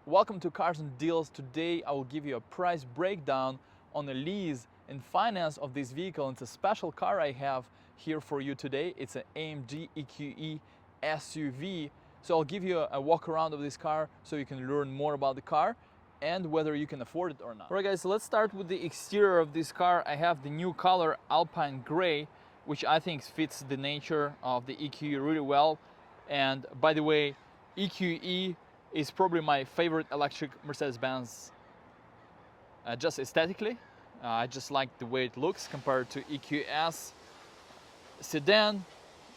Welcome to Cars and Deals. Today I will give you a price breakdown on the lease and finance of this vehicle. It's a special car I have here for you today. It's an AMG EQE SUV. So I'll give you a walk around of this car so you can learn more about the car and whether you can afford it or not. Alright guys, so let's start with the exterior of this car. I have the new color Alpine Gray, which I think fits the nature of the EQE really well. And by the way, EQE is probably my favorite electric Mercedes-Benz just aesthetically. I just like the way it looks compared to EQS sedan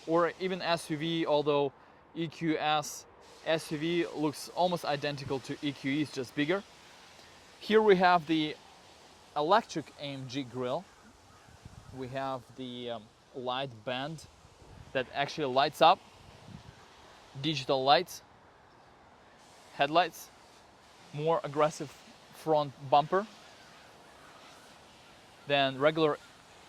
or even SUV, although EQS SUV looks almost identical to EQE, it's just bigger. Here we have the electric AMG grille. We have the light band that actually lights up, digital lights, headlights, more aggressive front bumper than regular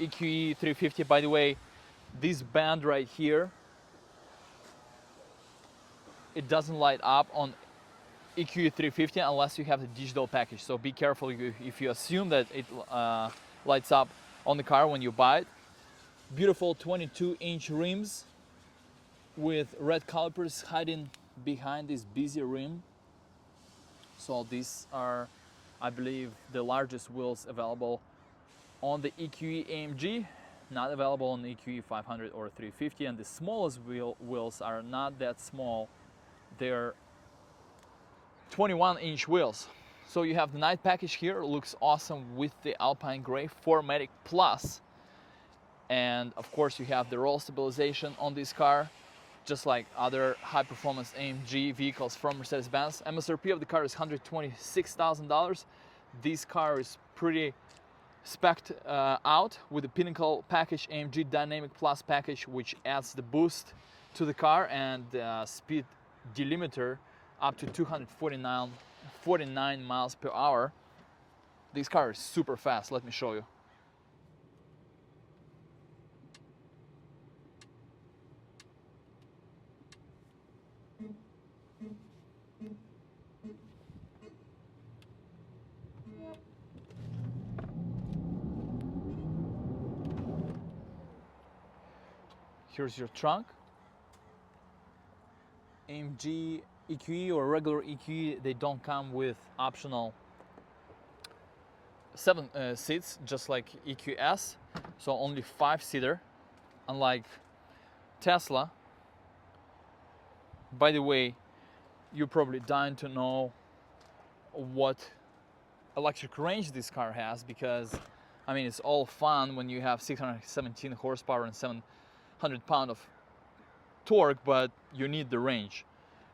EQE 350. By the way, this band right here, it doesn't light up on EQE 350 unless you have the digital package. So be careful if you assume that it lights up on the car when you buy it. Beautiful 22-inch rims with red calipers hiding behind this busy rim. So these are, I believe, the largest wheels available on the EQE AMG, not available on the EQE 500 or 350, and the smallest wheels are not that small. They're 21-inch wheels. So you have the night package here, it looks awesome with the Alpine Gray 4MATIC Plus. And of course you have the roll stabilization on this car, just like other high-performance AMG vehicles from Mercedes-Benz. MSRP of the car is $126,000. This car is pretty spec'd out with the Pinnacle package, AMG Dynamic Plus package, which adds the boost to the car and the speed delimiter up to 249 miles per hour. This car is super fast. Let me show you. Here's your trunk. AMG EQE or regular EQE, they don't come with optional 7 seats, just like EQS. So only 5-seater, unlike Tesla. By the way, you're probably dying to know what electric range this car has, because I mean, it's all fun when you have 617 horsepower and 700 pounds of torque, but you need the range.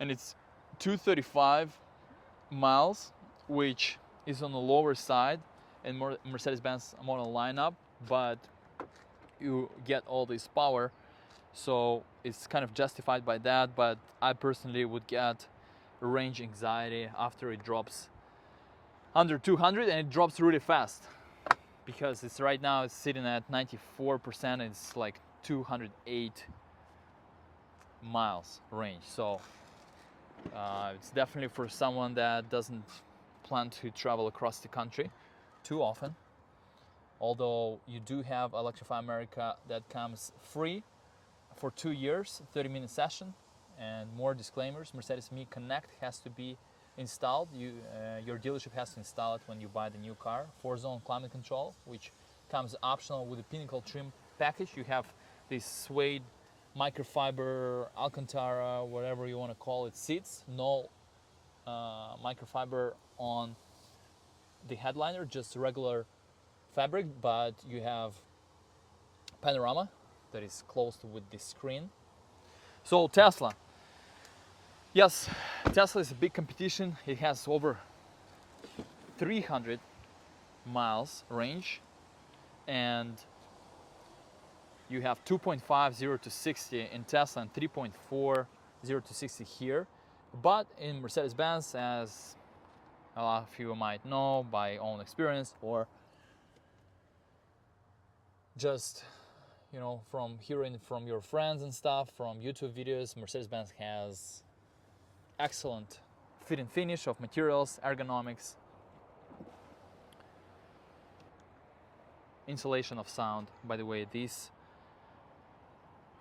And it's 235 miles, which is on the lower side in Mercedes-Benz model lineup, but you get all this power, so it's kind of justified by that. But I personally would get range anxiety after it drops under 200, and it drops really fast because it's right now it's sitting at 94%. It's like 208 miles range. So it's definitely for someone that doesn't plan to travel across the country too often. Although you do have Electrify America that comes free for 2 years, 30-minute session, and more disclaimers. Mercedes Me Connect has to be installed. Your dealership has to install it when you buy the new car. 4-zone climate control, which comes optional with the Pinnacle trim package. You have this suede microfiber, Alcantara, whatever you want to call it, seats. No microfiber on the headliner, just regular fabric, but you have panorama that is closed with the screen. So Tesla. Yes, Tesla is a big competition. It has over 300 miles range, and you have 2.5 0 to 60 in Tesla and 3.4 0 to 60 here. But in Mercedes-Benz, as a lot of you might know by own experience, or just from hearing from your friends and stuff, from YouTube videos, Mercedes-Benz has excellent fit and finish of materials, ergonomics, insulation of sound. By the way, this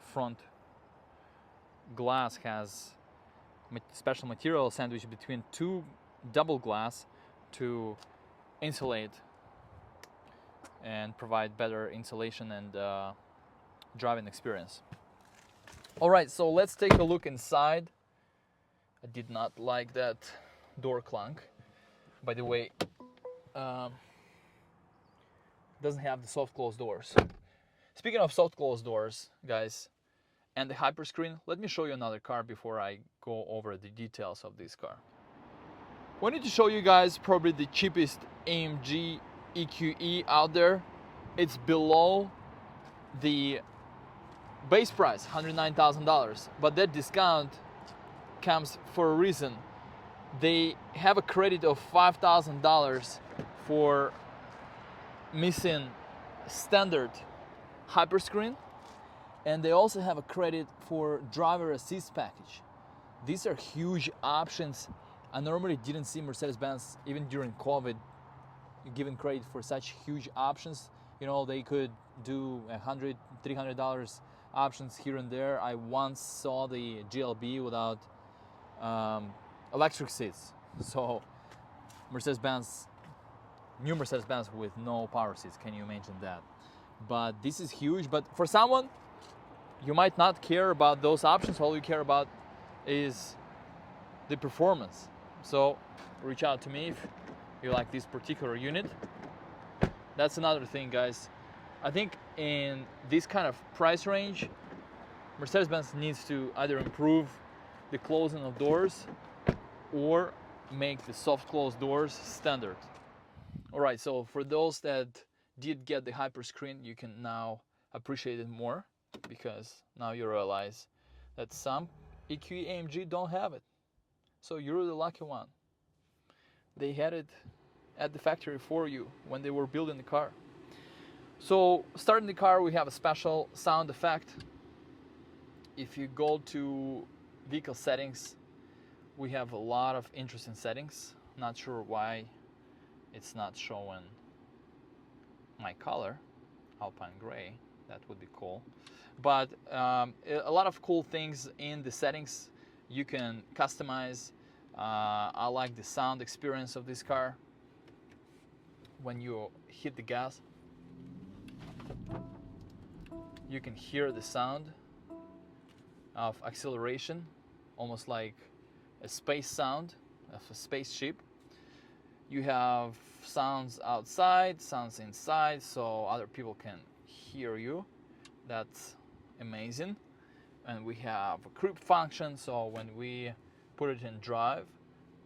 front glass has special material sandwiched between two double glass to insulate and provide better insulation and driving experience. All right, so let's take a look inside. I did not like that door clunk. By the way, doesn't have the soft close doors. Speaking of soft close doors, guys, and the hyperscreen, let me show you another car before I go over the details of this car. We need to show you guys probably the cheapest AMG EQE out there. It's below the base price, $109,000, but that discount comes for a reason. They have a credit of $5,000 for missing standard hyperscreen, and they also have a credit for driver assist package. These are huge options. I normally didn't see Mercedes-Benz, even during COVID, giving credit for such huge options. You know, they could do $100, $300 options here and there. I once saw the GLB without electric seats. So Mercedes-Benz, new Mercedes-Benz with no power seats, can you imagine that? But this is huge. But for someone, you might not care about those options. All you care about is the performance. So reach out to me if you like this particular unit. That's another thing, guys. I think in this kind of price range, Mercedes-Benz needs to either improve the closing of doors or make the soft close doors standard. All right, so for those that did get the hyperscreen, you can now appreciate it more, because now you realize that some EQE AMG don't have it. So you're the lucky one. They had it at the factory for you when they were building the car. So starting the car, we have a special sound effect. If you go to vehicle settings, we have a lot of interesting settings. Not sure why it's not showing my color, Alpine Gray. That would be cool. But a lot of cool things in the settings you can customize. I like the sound experience of this car. When you hit the gas, you can hear the sound of acceleration, almost like a space sound of a spaceship. You have sounds outside, sounds inside, so other people can hear you. That's amazing. And we have a creep function, so when we put it in drive,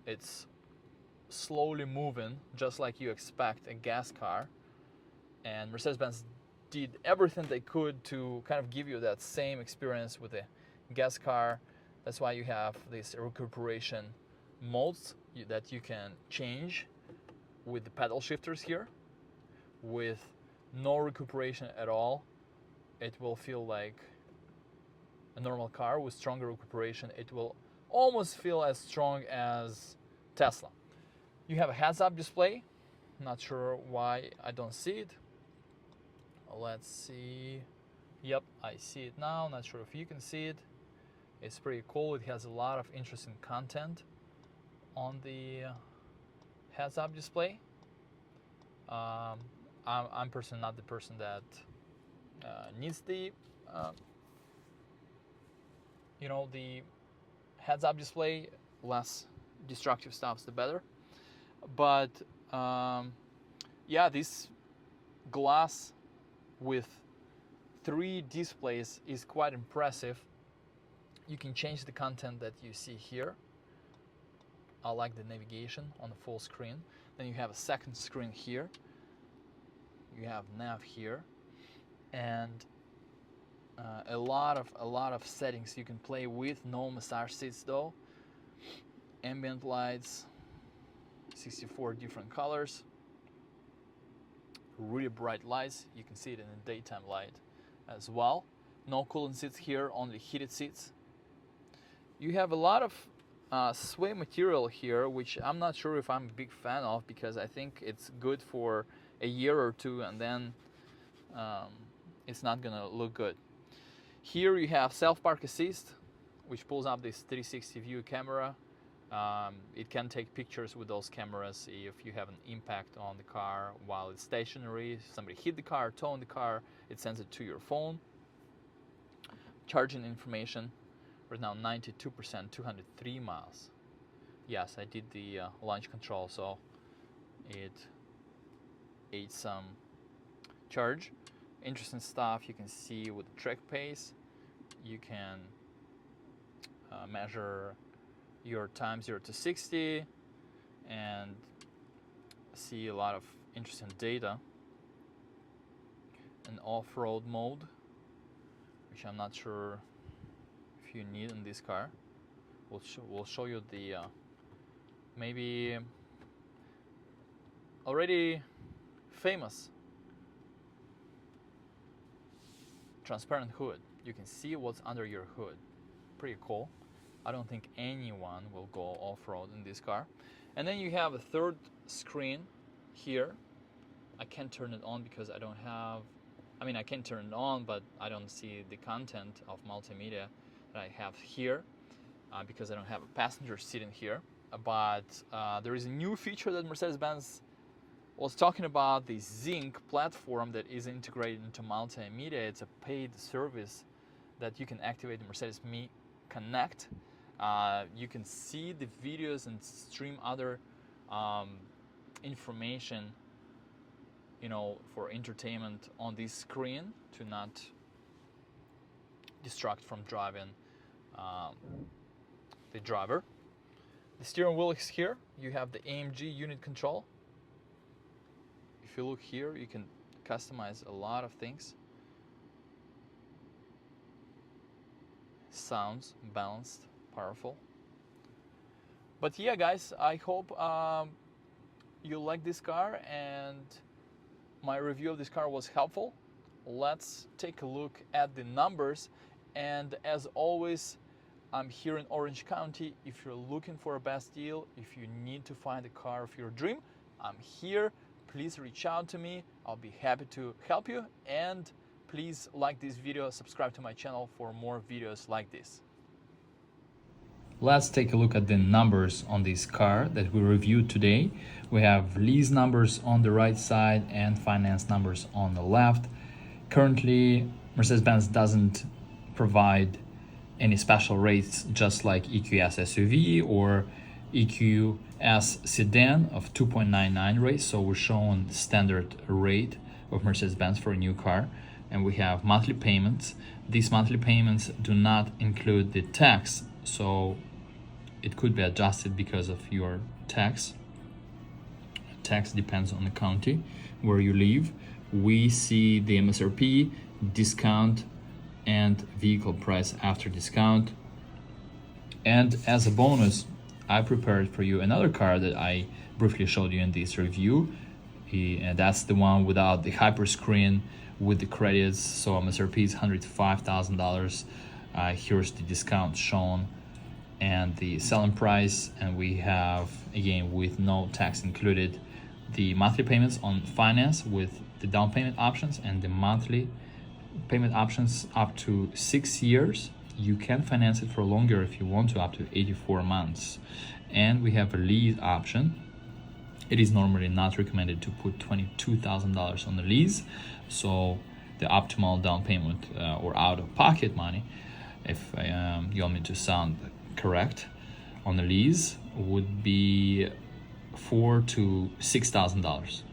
it's slowly moving, just like you expect a gas car. And Mercedes-Benz did everything they could to kind of give you that same experience with a gas car. That's why you have these recuperation modes that you can change with the pedal shifters here. With no recuperation at all, it will feel like a normal car. With stronger recuperation, it will almost feel as strong as Tesla. You have a heads-up display. Not sure why I don't see it. Let's see. Yep, I see it now. Not sure if you can see it. It's pretty cool. It has a lot of interesting content on the heads-up display. I'm personally not the person that needs the the heads-up display. Less destructive stuff, the better. But yeah, this glass with 3 displays is quite impressive. You can change the content that you see here. I like the navigation on the full screen. Then you have a second screen here. You have nav here, and a lot of settings you can play with. No massage seats though. Ambient lights, 64 different colors. Really bright lights. You can see it in the daytime light as well. No cooling seats here, only heated seats. You have a lot of suede material here, which I'm not sure if I'm a big fan of, because I think it's good for a year or two and then it's not gonna look good. Here you have self-park assist, which pulls up this 360 view camera. It can take pictures with those cameras if you have an impact on the car while it's stationary. If somebody hit the car, towed the car, it sends it to your phone. Charging information. Right now 92%, 203 miles. Yes, I did the launch control, so it ate some charge. Interesting stuff you can see with the track pace. You can measure your time 0 to 60 and see a lot of interesting data. An off-road mode, which I'm not sure if you need in this car. We'll show you the maybe already famous transparent hood. You can see what's under your hood. Pretty cool. I don't think anyone will go off-road in this car. And then you have a third screen here. I can't turn it on because I don't have, I mean I can turn it on, but I don't see the content of multimedia that I have here because I don't have a passenger seat in here. But there is a new feature that Mercedes-Benz was talking about, the Zinc platform that is integrated into multimedia. It's a paid service that you can activate the Mercedes Me Connect. You can see the videos and stream other information, you know, for entertainment on this screen to not distract from driving the driver. The steering wheel is here. You have the AMG unit control. If you look here, you can customize a lot of things. Sounds balanced, powerful. But yeah, guys, I hope you like this car and my review of this car was helpful. Let's take a look at the numbers. And as always, I'm here in Orange County. If you're looking for a best deal, if you need to find a car of your dream, I'm here. Please reach out to me. I'll be happy to help you. And please like this video, subscribe to my channel for more videos like this. Let's take a look at the numbers on this car that we reviewed today. We have lease numbers on the right side and finance numbers on the left. Currently, Mercedes-Benz doesn't provide any special rates, just like EQS SUV or EQS sedan of 2.99 rates. So we're showing the standard rate of Mercedes-Benz for a new car. And we have monthly payments. These monthly payments do not include the tax, so it could be adjusted because of your tax. Tax depends on the county where you live. We see the MSRP, discount, and vehicle price after discount. And as a bonus, I prepared for you another car that I briefly showed you in this review. And that's the one without the hyperscreen with the credits. So MSRP is $105,000. Here's the discount shown and the selling price. And we have, again, with no tax included, the monthly payments on finance with the down payment options and the monthly payment options up to 6 years. You can finance it for longer if you want to, up to 84 months. And we have a lease option. It is normally not recommended to put $22,000 on the lease. So the optimal down payment or out-of-pocket money, if you want me to sound correct, on the lease would be $4,000 to $6,000.